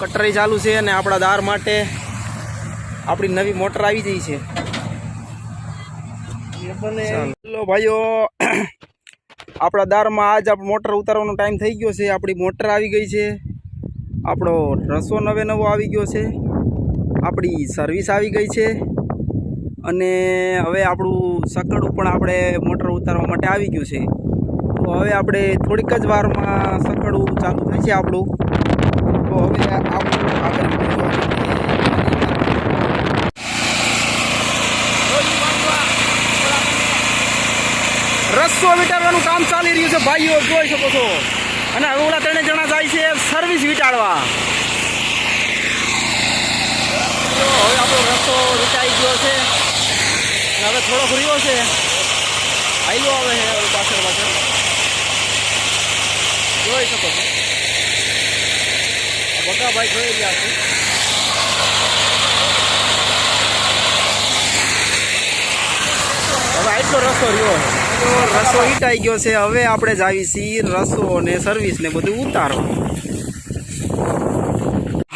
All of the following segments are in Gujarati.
કટરાઈ ચાલુ છે અને આપણા દાર માટે આપણી નવી મોટર આવી ગઈ છે. ચાલો ભાઈઓ, આપણા દારમાં આજ મોટર ઉતારવાનો ટાઈમ થઈ ગયો છે. આપણી મોટર આવી ગઈ છે, આપણો રસો નવો આવી ગયો છે, આપણી સર્વિસ આવી ગઈ છે અને હવે આપણું સકડું પણ આપણે મોટર ઉતારવા માટે આવી ગયું છે. તો હવે આપણે થોડીક જ વારમાં સકડું ચાલુ થશે આપણું. તો હવે આપણું આગળ રસ્સો વીટાડવાનું કામ ચાલી રહ્યું છે ભાઈઓ, જોઈ શકો છો. અને હવે ઓલા 3 જણા જાય છે સર્વિસ વીટાડવા. હવે આપણો રસ્તો વીટાઈ ગયો છે, હવે થોડોક રહ્યો છે. હાઈલો આવે છે હવે પાછળ જોઈ શકો છો. બધા ભાઈ જોઈ રહ્યા છે. હવે આટલો રસ્તો રહ્યો છે, રસ્તો વીટાઈ ગયો છે. હવે આપણે જ આવી છીએ રસ્તો ને સર્વિસ ને બધું ઉતારવા.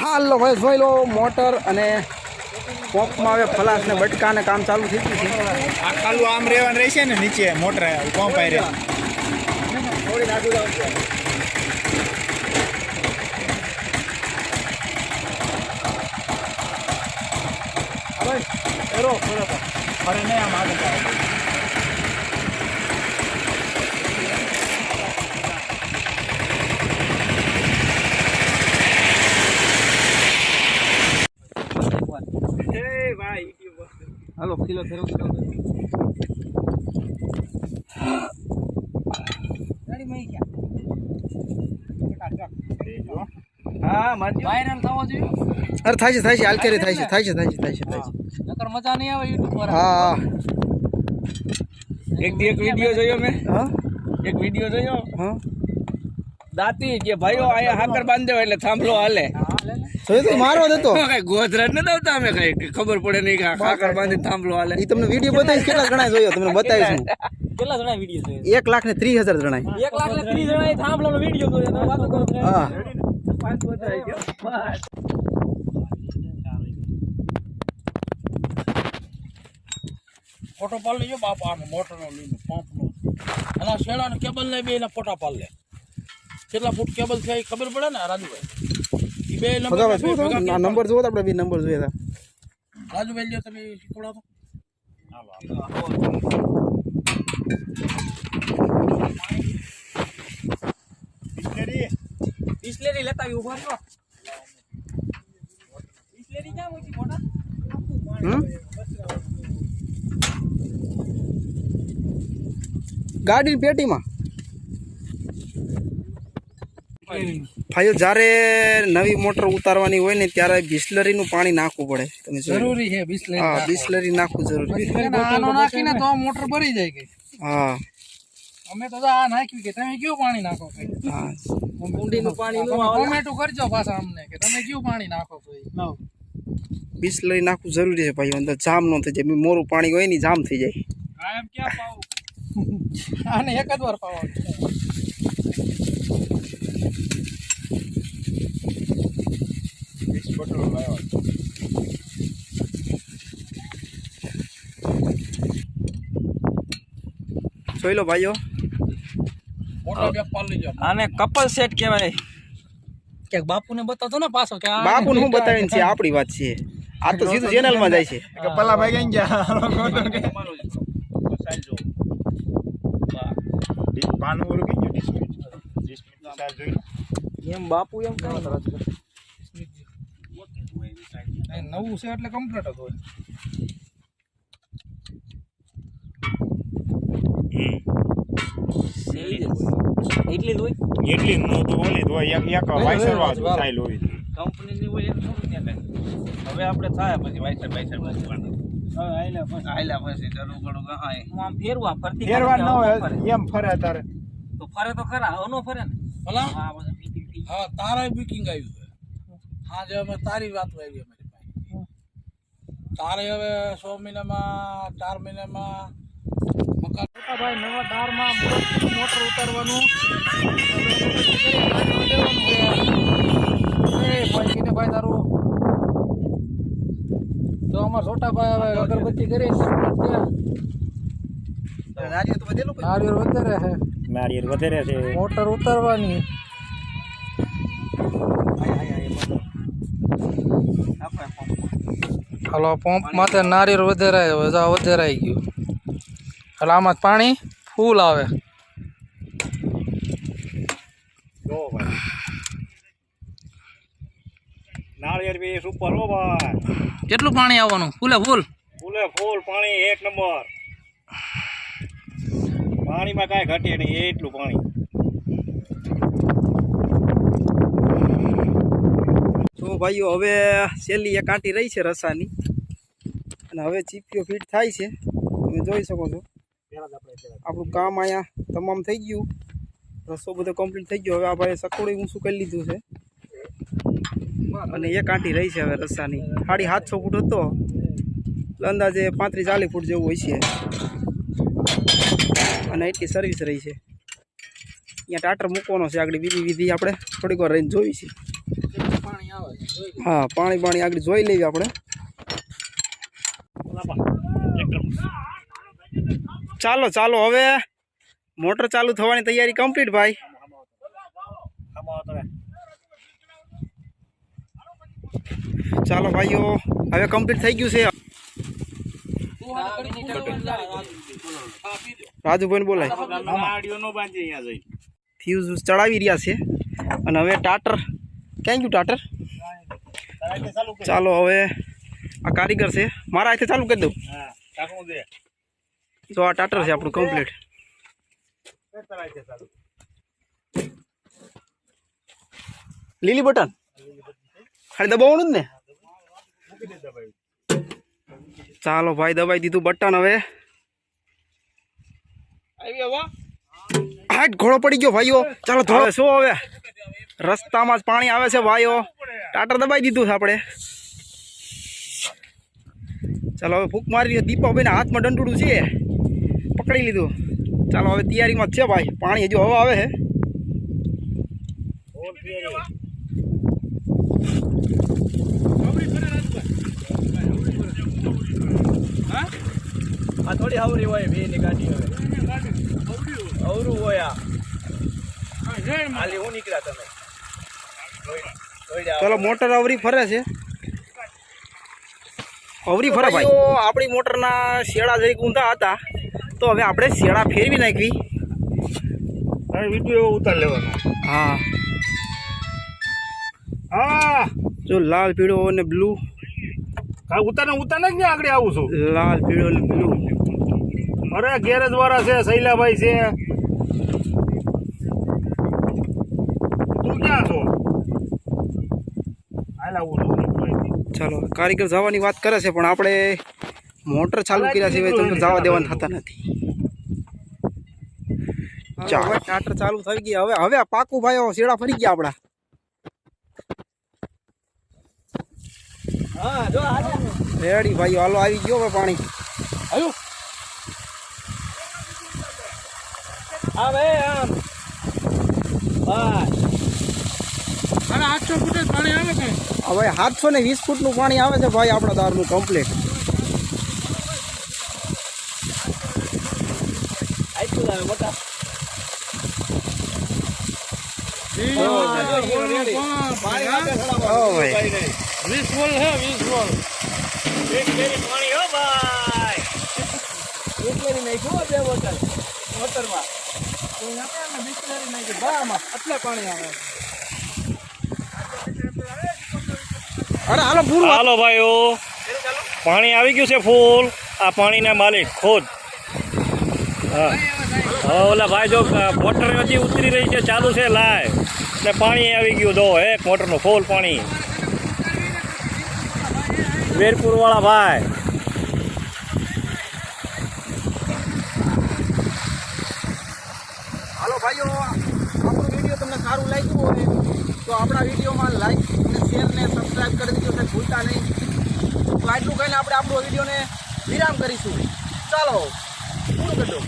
હાલો ભાઈ, જોઈ લો મોટર અને પંપમાં હવે ફલાસ ને બટકા ને કામ ચાલુ થઈ ગયું છે. આ ખાલું આમ રહેવાનું રહેશે ને, નીચે મોટર પંપ આવી રહે. થોડી આગળ જાવ એરો ફરે નહીં આમ આગળ. હાલો કિલો ફેરવ વાયરલ થવો જોઈએ. અરે થાય છે હાલ કરે થાય છે. નકર મજા નહીં આવે યુટ્યુબ પર. હા એક વિડિયો જોયો મેં. હા એક વિડિયો જોયો. હા દાતી કે ભાઈઓ આયા હાકર બાંધ્યો એટલે થાંભલો હાલે. જોયું તો મારો જ હતો. કઈ ગોધરાજ ન દવતા અમે કઈ ખબર પડે નહીં કે હાકર બાંધી થાંભલો હાલે. એ તમને વિડીયો બતાવીશ કેટલા જણા જોયો, તમને બતાવીશ હું. કેટલા જણા વિડિયો જોયો? 1,30,000 જણા. 1,30,000 જણા થાંભલાનો વિડિયો જોયો. તમે વાતો કરો. હા ફોટો પાડ લેજો બાપ. આમ મોટરનો લઈને પંપનો અને શેડાનો કેબલ ને બે ના ફોટા પાડ લે. કેટલા ફૂટ કેબલ છે એ ખબર પડે ને રાજુભાઈ. એ બે નંબર જોવો તો આપણે બી નંબર જોઈએ હતા. રાજુભાઈ લ્યો તમે શીખવાડો તો. બિસ્લેરી લેતા આવી ઉભા રહ્યો. બિસ્લેરી ક્યાં મૂકી મોટા? ગાડીની પેટીમાં. ભાઈઓ, જ્યારે નવી મોટર ઉતારવાની હોય ને ત્યારે બિસ્લરીનું પાણી નાખવું પડે. તમે જરૂરી છે બિસ્લેરી. હા, બિસ્લરી નાખવું જરૂરી. આનો નાખીને તો મોટર ભરી જાય કે. હા અમે તો આ નાખ્યું કે તમે કયું પાણી નાખો. હા, ઊંડીનું પાણી કોમેન્ટ કરજો પાછા અમને કે તમે કયું પાણી નાખો. બિસ્લરી નાખવું જરૂરી છે ભાઈઓ, અંદર જામ ન થઈ જાય. મોરું પાણી હોય ને જામ થઈ જાય. કાયમ ક્યાં પાવું? આને એક જ વાર પાવાનું. જોઈ લો ભાઈઓ, આને કપલ સેટ કહેવાય. કે બાપુને બતાવતો ને પાછો કે બાપુને હું બતાવીને છે આપણી વાત છે. આ તો સીધું ચેનલમાં જાય છે. પલ્લા ભાઈ ગઈ ગયા પાનું ઓલું કઈ ગયું ડિસ્પ્લે સાઈઝ જોઈ એમ બાપુ એમ કહે નવું છે એટલે કમ્પ્લીટ જ હોય. એટલી જ હોય. એટલી નો તો ઓલી તો એક વાઇસર વાળું સ્ટાઇલ હોય. કંપનીની હોય એમ થોડું ત્યાં કઈ. હવે આપણે થાય પછી વાઇસર મૂકવાનું. આયલા પછી ચાલુ કરું કે હા હું આમ ફેરવા ફરતી ફેરવા ન હોય એમ ફરે તારે તો ફરે તો ખરા. અનો ફરે ને ભલા. હા તારા બુકિંગ આવ્યું છે. હા જે અમે તારી વાત આવી અમારી પાસે. તારે હવે 6 મહિનામાં 4 મહિનામાં મકાન ભાઈ નવા દારમાં મોટર ઉતારવાનું. અમારા છોટા ભાઈ હવે અગરબત્તી કરી નારિયેળ તો બધેલું નાળિયેર વધારે છે નારિયેળ વધારે છે. મોટર ઉતારવાની હાલો પંપ માથે નારિયેળ વધારાય વધારાઈ ગયું એટલે આમાં પાણી ફૂલ આવે જો ભાઈ નાળિયેર બી સુપર હો ભાઈ. કેટલું પાણી આવવાનું ફૂલે ફૂલ ફૂલે ફૂલ પાણી એક નંબર. પાણીમાં કાંઈ ઘટે નહીં એટલું પાણી. તો ભાઈઓ હવે છેલ્લી એક કાંટી રહી છે રસાની અને હવે ચીપીઓ ફીટ થાય છે તમે જોઈ શકો છો. આપણું કામ અહીંયા તમામ થઈ ગયું, રસો બધો કમ્પ્લીટ થઈ ગયો. હવે આ ભાઈ સકોડી ઊંચું કરી લીધું છે અને એક કાંટી રહી છે હવે રસાની. 750 ફૂટ હતો એટલે અંદાજે 35-40 ફૂટ જેવું હોય છે અને એટલી સર્વિસ રહી છે. અહીંયા ટાટર મૂકવાનો છે આગળ, બીજી વિધિ આપણે થોડીક વાર રહીને જોઈ છે. હા પાણી આગળ જોઈ લેવી આપણે. ચાલો હવે મોટર ચાલુ થવાની તૈયારી કમ્પ્લીટ ભાઈ. ચાલો ભાઈઓ હવે કમ્પ્લીટ થઈ ગયું છે. રાજુભાઈ બોલાય ફ્યુઝ ચડાવી રહ્યા છે અને હવે ટાટર ક્યાં ગયું ટાટર. ચાલો હવે આ કારીગર છે, મારા હાથે ચાલુ કરી દઉં. તો આ ટાટર છે આપણું કમ્પ્લીટ. લીલી બટન ખાલી દબાવવાનું જ ને. ચાલો ભાઈ દબાઈ દીધું બટન. હવે હાટ ઘોડો પડી ગયો ભાઈઓ. ચાલો ધોળો શું હવે રસ્તામાં જ પાણી આવે છે ભાઈઓ. ટાટર દબાઈ દીધું છે આપણે. ચાલો હવે ફૂંક મારી દીપાભાઈના હાથમાં દંડુડું છે, પકડી લીધું. ચાલો હવે તૈયારીમાં જ છે ભાઈ. પાણી હજુ હવા આવે છે. આ થોડી હવરી હોય બે ની ગાડી. હવે અવરું હોય હાલી હું નીકળ્યા તમે. ચાલો મોટર અવરી ફરે છે. અવરી ફરે ભાઈ. આપણી મોટરના શેડા જરીક ઊંધા હતા તો હવે આપણે શેડા ફેરવી નાખવી. વિડીયો ઉતાર લેવાનો. હા હા જો લાલ પીળો અને બ્લુ. ઉતાર ને આગળ આવું છું. લાલ પીળો અને બ્લુ. અરે ગેરેજ વાળા છે, શૈલાભાઈ છે. તું ક્યાં છો? હાલ આવું છું. ચાલો કારીગર જવાની વાત કરે છે પણ આપણે મોટર ચાલુ કર્યા સિવાય તમને જવા દેવાના થતા નથી. ચાલો ટાટર ચાલુ થઈ ગઈ. હવે પાકું ભાઈઓ શેડા ફરી ગયા આપણા. રેડી ભાઈઓ હાલો આવી ગયો હવે પાણી. આવ્યું હવે આમ બસ અને 800 ફૂટ જ પાણી આવે કઈ. હવે 720 ફૂટનું પાણી આવે છે ભાઈ આપણા દારનું કમ્પ્લીટ. હાલો ભાઈઓ, પાણી આવી ગયું છે ફૂલ. આ પાણીના માલિક ખુદ. હા ઓલા ભાઈ જો મોટર હજી ઉતરી રહી છે, ચાલુ છે લાય એટલે પાણી આવી ગયું. જો એક મોટરનું ફૂલ પાણી. વીરપુર વાળા ભાઈ. હાલો ભાઈઓ, આપણો વિડીયો તમને સારું લાગ્યું હોય તો આપણા વિડીયોમાં લાઈક અને શેર ને સબસ્ક્રાઈબ કરી દીધો છે, ભૂલતા નહીં. તો આટલું કહીને આપણે આપણો વિડીયોને વિરામ કરીશું. ચાલો પૂરું કરી દો.